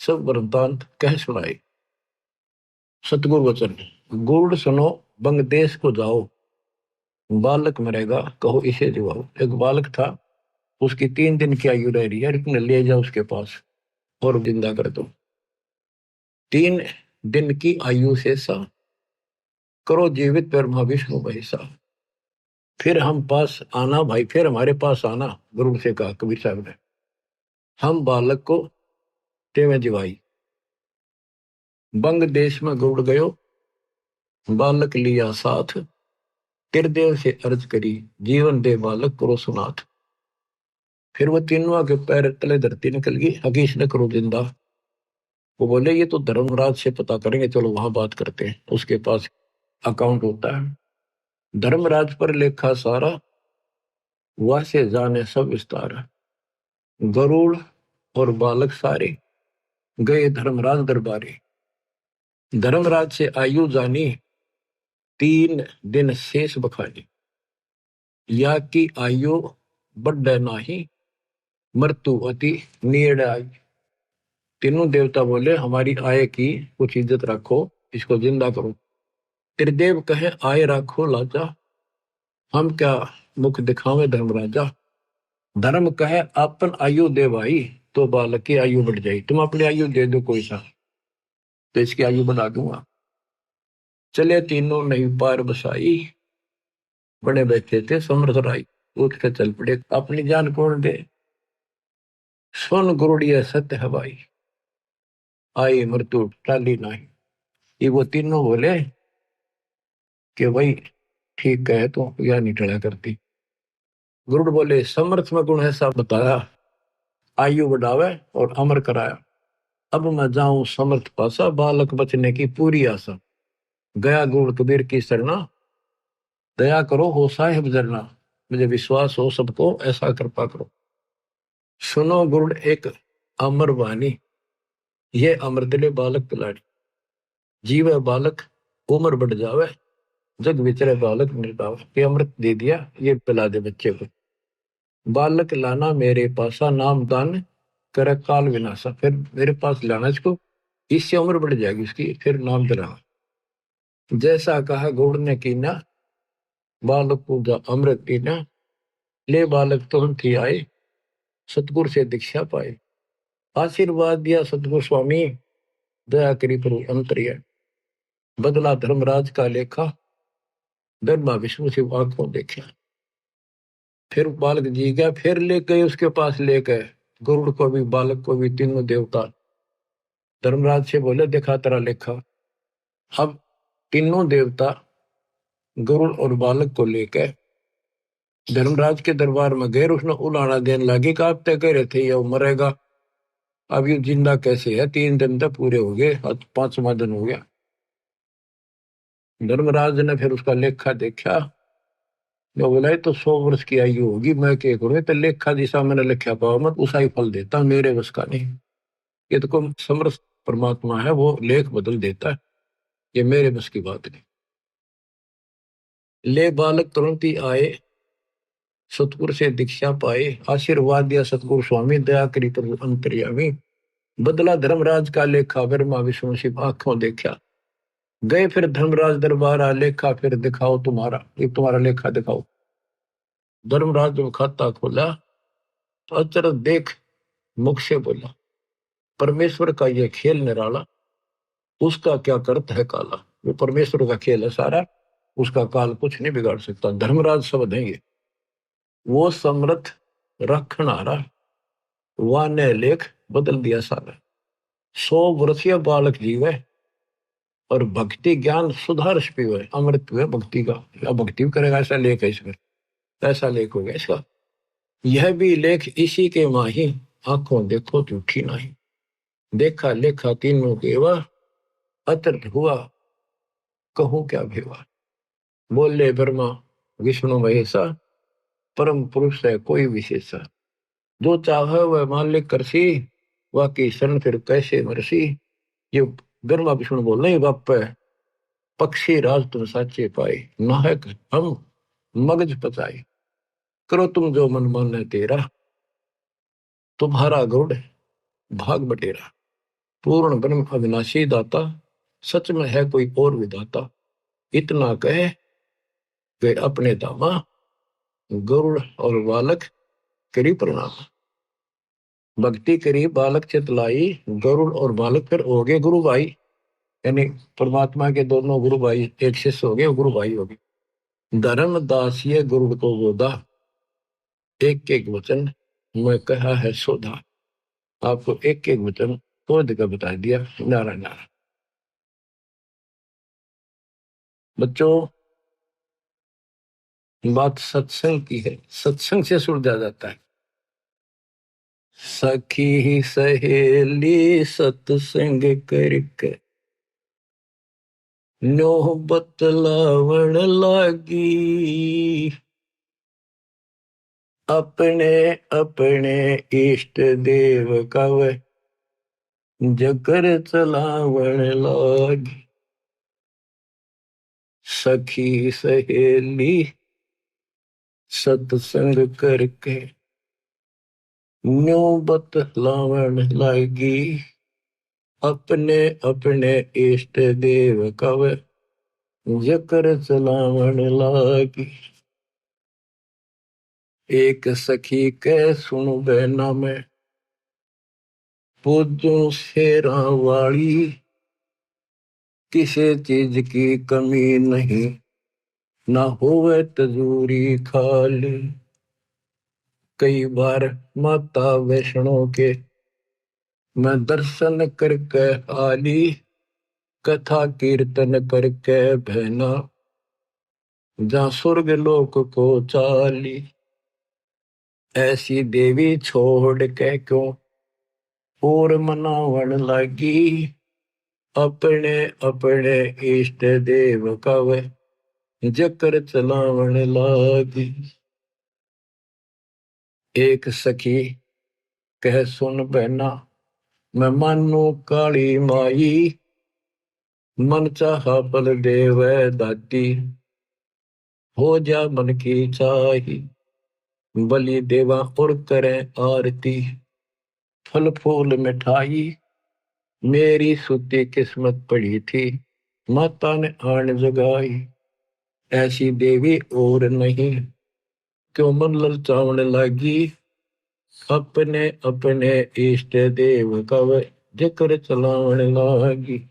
सब वृतांत कह सुनाए। सतगुरु वचन, गुड़ सुनो बंग देश को जाओ। बालक मरेगा कहो इसे दिवाओ। एक बालक था, उसकी 3 दिन की आयु रह रही है, तुमने ले जाओ उसके पास और जिंदा कर दो। 3 दिन की आयु से सा, करो जीवित ब्रह्मा विष्णु महेशा। फिर हम पास आना भाई, फिर हमारे पास आना, गुरु से कहा कबीर साहब ने। हम बालक को तेवे दिवाई। बंग देश में गुड़ गयो, बालक लिया साथ। तिरदेव से अर्ज करी, जीवन दे बालक करो सुनाथ। फिर वो तीनों के पैर तले धरती निकल गई, हकीश ने करो जिंदा। वो बोले ये तो धर्मराज से पता करेंगे, चलो वहां बात करते हैं, उसके पास अकाउंट होता है। धर्मराज पर लेखा सारा, वह से जाने सब विस्तार। गरुड़ और बालक सारे गए धर्मराज दरबारे। धर्मराज से आयु जानी, 3 दिन शेष बखानी, या की आयु बढ़े नाही, मृत्यु अति नेड़ आई। तीनों देवता बोले हमारी आय की कुछ इज्जत रखो, इसको जिंदा करो। त्रिदेव कहे आय राखो लाजा, हम क्या मुख दिखावे धर्मराजा। धर्म कहे अपन आयु दे भाई, तो बालक की आयु बढ़ जाए। तुम अपनी आयु दे दो कोई सा, तो इसकी आयु बढ़ा दूंगा। चले तीनों नहीं पार बसाई, बड़े बैठे थे समर्थ राई। उठ के चल पड़े, अपनी जान कौन दे। सुन गुरुड़िया सत्य हवाई, आई मृत्यु टाली नहीं। ये वो तीनों बोले कि भाई ठीक है, तो यह नहीं टला करती। गुरुड़ बोले समर्थ में गुण ऐसा बताया, आयु बढ़ावे और अमर कराया। अब मैं जाऊं समर्थ पासा, बालक बचने की पूरी आशा। गया गुरु कबीर की शरणा, दया करो हो साहिब जरना। मुझे विश्वास हो सबको, ऐसा कृपा करो। सुनो गुरुड़ एक अमर वाणी, ये अमृत ले बालक पिलाड़ी। जीवे बालक उम्र बढ़ जावे, जग विचरे बालक निर्दाव। ये अमृत दे दिया, ये पिला दे बच्चे को। बालक लाना मेरे पासा, नाम दान कर काल विनाशा। फिर मेरे पास लाना इसको, इससे उम्र बढ़ जाएगी इसकी, फिर नाम दिलाना। जैसा कहा गौड़ ने कीना, बालक पूजा अमृत पीना। ले बालक तुरंत ही आए, सतगुरु से दीक्षा पाए। आशीर्वाद दिया सतगुरु स्वामी, दया करी प्रभु अंतर्य। बदला धर्मराज का लेखा, धर्मा विष्णु से आंखों देखा। फिर बालक जी गया, फिर ले गए उसके पास, ले गए गरुड़ को भी बालक को भी, तीनों देवता। धर्मराज से बोले देखा तेरा लेखा। अब तीनों देवता गरुड़ और बालक को लेकर धर्मराज के दरबार में गए। उसने उलाना देने लगे कि आप तय कह रहे थे ये मरेगा, अब ये जिंदा कैसे है। 3 दिन तक पूरे हो गए, 5वां दिन हो गया। धर्मराज ने फिर उसका लेखा देखा, जो बोला तो 100 वर्ष की आयु होगी। मैं क्या करूँ, तो लेखा दिशा मैंने लिखा पाओ मत, उसा ही फल देता, मेरे बस का नहीं। ये तो कोई समर्थ परमात्मा है, वो लेख बदल देता है, ये मेरे बस की बात नहीं। ले बालक तुरंत ही आए, सतगुरु से दीक्षा पाए। आशीर्वाद दिया सतगुरु स्वामी, दया करी प्रभु अंतर्यामी। बदला धर्मराज का लेखा, ब्रह्मा विष्णु शिव आंखों देखा। गए फिर धर्मराज दरबार, लेखा फिर दिखाओ तुम्हारा, ये तुम्हारा लेखा दिखाओ। धर्मराज ने खाता खोला, तो अचरज देख मुख से बोला, परमेश्वर का ये खेल निराला, उसका क्या करत है काला। वो परमेश्वर का खेल है सारा, उसका काल कुछ नहीं बिगाड़ सकता। धर्मराज शब्द है ये, वो समर्थ रखनारा, वाने लेख बदल दिया सारा। 100 वर्षीय बालक जीवे और भक्ति ज्ञान सुधारस पीवे, अमृत पीवे भक्ति का। अब भक्ति भी करेगा, ऐसा लेख है इसमें, ऐसा लेख हो गया इसका। यह भी लेख इसी के माही, आंखों देखो झूठी नहीं। देखा लेखा तीनों केवा, अतृप्त हुआ कहूं क्या भेवा। बोले ब्रह्मा विष्णु महेशा, परम पुरुष है कोई विशेषा। जो चाहे वह मालिक करसी, वह की शरण फिर कैसे मरसी। ये ब्रह्मा विष्णु बोल नहीं बाप है, पक्षी राज तुम साचे पाए। नाहक हम मगज पचाए, करो तुम जो मन माने तेरा। तुम्हारा गरुड़ भाग बटेरा, पूर्ण ब्रह्म अविनाशी दाता। सच में है कोई और विधाता, इतना कहे वे अपने दामा। गरुड़ और बालक करी प्रणाम। भक्ति करी बालक चितलाई, गरुड़ और बालक फिर हो गए गुरु भाई। यानी परमात्मा के दोनों गुरु भाई, एक शिष्य हो गए, गुरु भाई हो गए। धर्म दासिये गुरु को बोधा, एक एक वचन मैं कहा है सोधा। आपको एक एक वचन खोद कर बता दिया। नारा नारा। बच्चों बात सत्संग की है, सत्संग से सुलझा जाता है। सखी सहेली सत्संग करके नो बतलावण लागी। अपने अपने इष्ट देव कव जकर चलावण लागी। सखी सहेली सत्संग करके न्यू बतलावन लागी, अपने अपने इष्ट देव कव जकर चलावन लागी। एक सखी के सुन बहना में पूजू शेरा वाली, किसी चीज की कमी नहीं ना होवे तजूरी खाली। कई बार माता वैष्णो के मैं दर्शन करके आली, कथा कीर्तन करके बहना जहाँ स्वर्ग लोक को चाली। ऐसी देवी छोड़ के क्यों और मनावन लगी, अपने अपने इष्ट देव कव जकर चलावन लागी। एक सखी कह सुन बहना मैं मानू काली माई, मन चाहा बल देव दाती हो जा मन की चाही। बलि देवा और करें आरती, फल फूल मिठाई मेरी सूती किस्मत पड़ी थी, माता ने आन जगाई। ऐसी देवी और नहीं क्यों मन ललचावन लगी, अपने अपने इष्ट देव कव जिक्र चलावन लागी।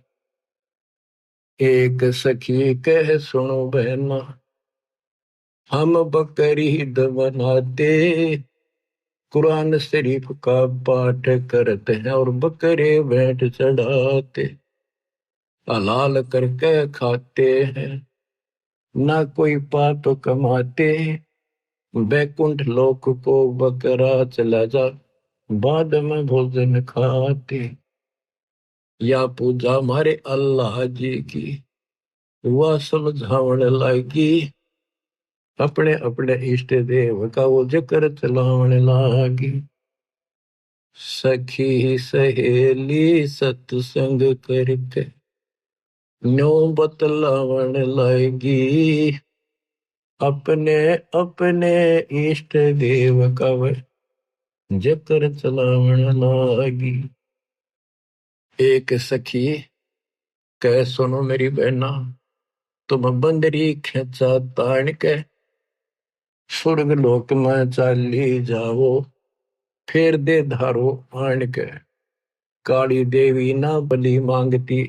एक सखी कह सुनो बहना हम बकरी ईद बनाते, कुरान शरीफ का पाठ करते हैं और बकरे भेंट चढ़ाते, हलाल करके खाते हैं ना कोई पाप कमाते। बैकुंठ लोक को बकरा चला जा, बाद में भोजन खाते। या पूजा हमारे अल्लाह जी की वह समझावन लागी, अपने अपने इष्ट देव का वो जिक्र चलावन लागी। सखी सहेली सत्संग करके न्यो बतलावन लागी, अपने अपने इष्ट देव का जिक्र चलावन लागी। एक सखी कह सुनो मेरी बहना तुम बंदरी खेचा तान के स्वर्ग लोक में चाली जाओ, फिर दे धारो आन के। काली देवी ना बलि मांगती,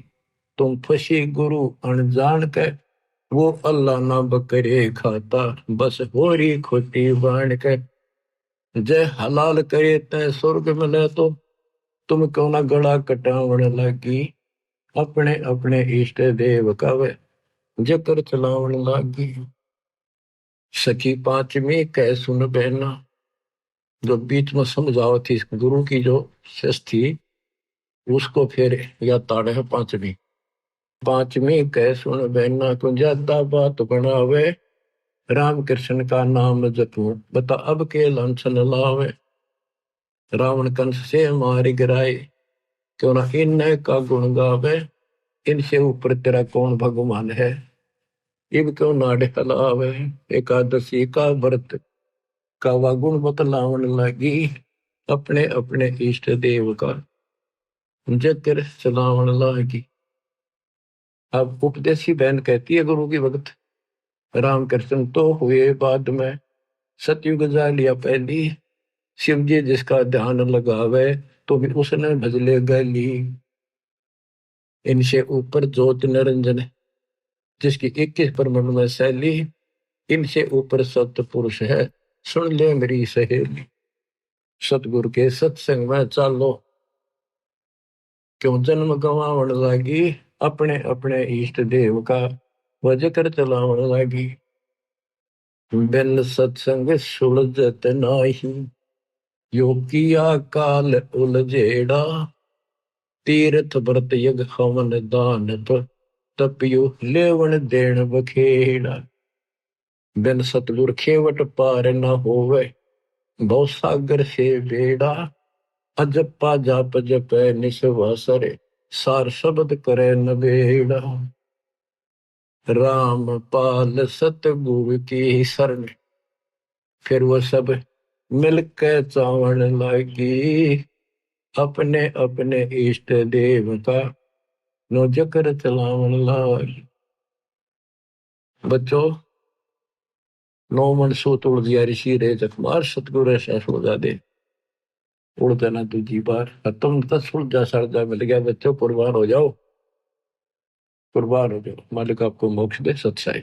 तुम फसी गुरु अनजान के। वो अल्लाह ना बकरे खाता, बस होरी खोटी बाण के। जय हलाल करे तय स्वर्ग मिले, तो तुम क्यों ना गला कटावण लगी, अपने अपने इष्ट देव का वे जिक्र चलावण लागी। सखी पांचवी कह सुन बहना, जो बीच में समझाओ थी गुरु की जो शिष्य थी उसको फिर या ताड़े है पांचवी। पांचवी कह सुन बहना को ज्यादा बात बनावे, राम कृष्ण का नाम जपू बता अब के लांछन लावे। रावण कंस से मार गिराए, क्यों ना इन का गुण गावे, इनसे ऊपर तेरा कौन भगवान है, इब क्यों नाड़े हलावे। एकादशी का व्रत का वह गुण बतलावन लगी, अपने अपने इष्ट देव का जिक्र चलावन लगी। अब उपदेशी बहन कहती है गुरु की भगत रामकृष्ण तो हुए बाद में, सतयुग जा लिया पहली, शिव जी जिसका ध्यान लगावे तो भी उसने भजले गली। इनसे ऊपर ज्योति निरंजन जिसकी 21 परमाणु में शैली, इनसे ऊपर सत्य पुरुष है सुन ले मेरी सहेली। सतगुरु के सत्संग में चालो, क्यों जन्म गवावन लागी, अपने अपने इष्ट देव का वह जिक्र चलावन लागी। बिन सत्संग सुलझत नाही, योगिया काल उलझेड़ा। तीर्थ व्रत यज्ञ हवन दान तपियो लेवन देन बखेड़ा। बिन सतगुर खेवट पार न होवे, भव सागर से बेड़ा। अजपा जाप जपै निस्वासरे, सार शब्द करे नबेड़ा। राम पाल सतगुरु की शरण, फिर वो सब मिलकर चावण लागी, अपने अपने इष्ट देव का नो जकर चलावन लागी। बच्चों, नो मन सो तोड़ दिया ऋषि रे जखमार, सतगुरु ऐसा सोजा दे उड़ देना दूजी बार। तुम तो सुलझा सड़जा मिल गया बच्चों, कुर्बान हो जाओ, कुर्बान हो जाओ। मालिक आपको मोक्ष दे। सत्साई।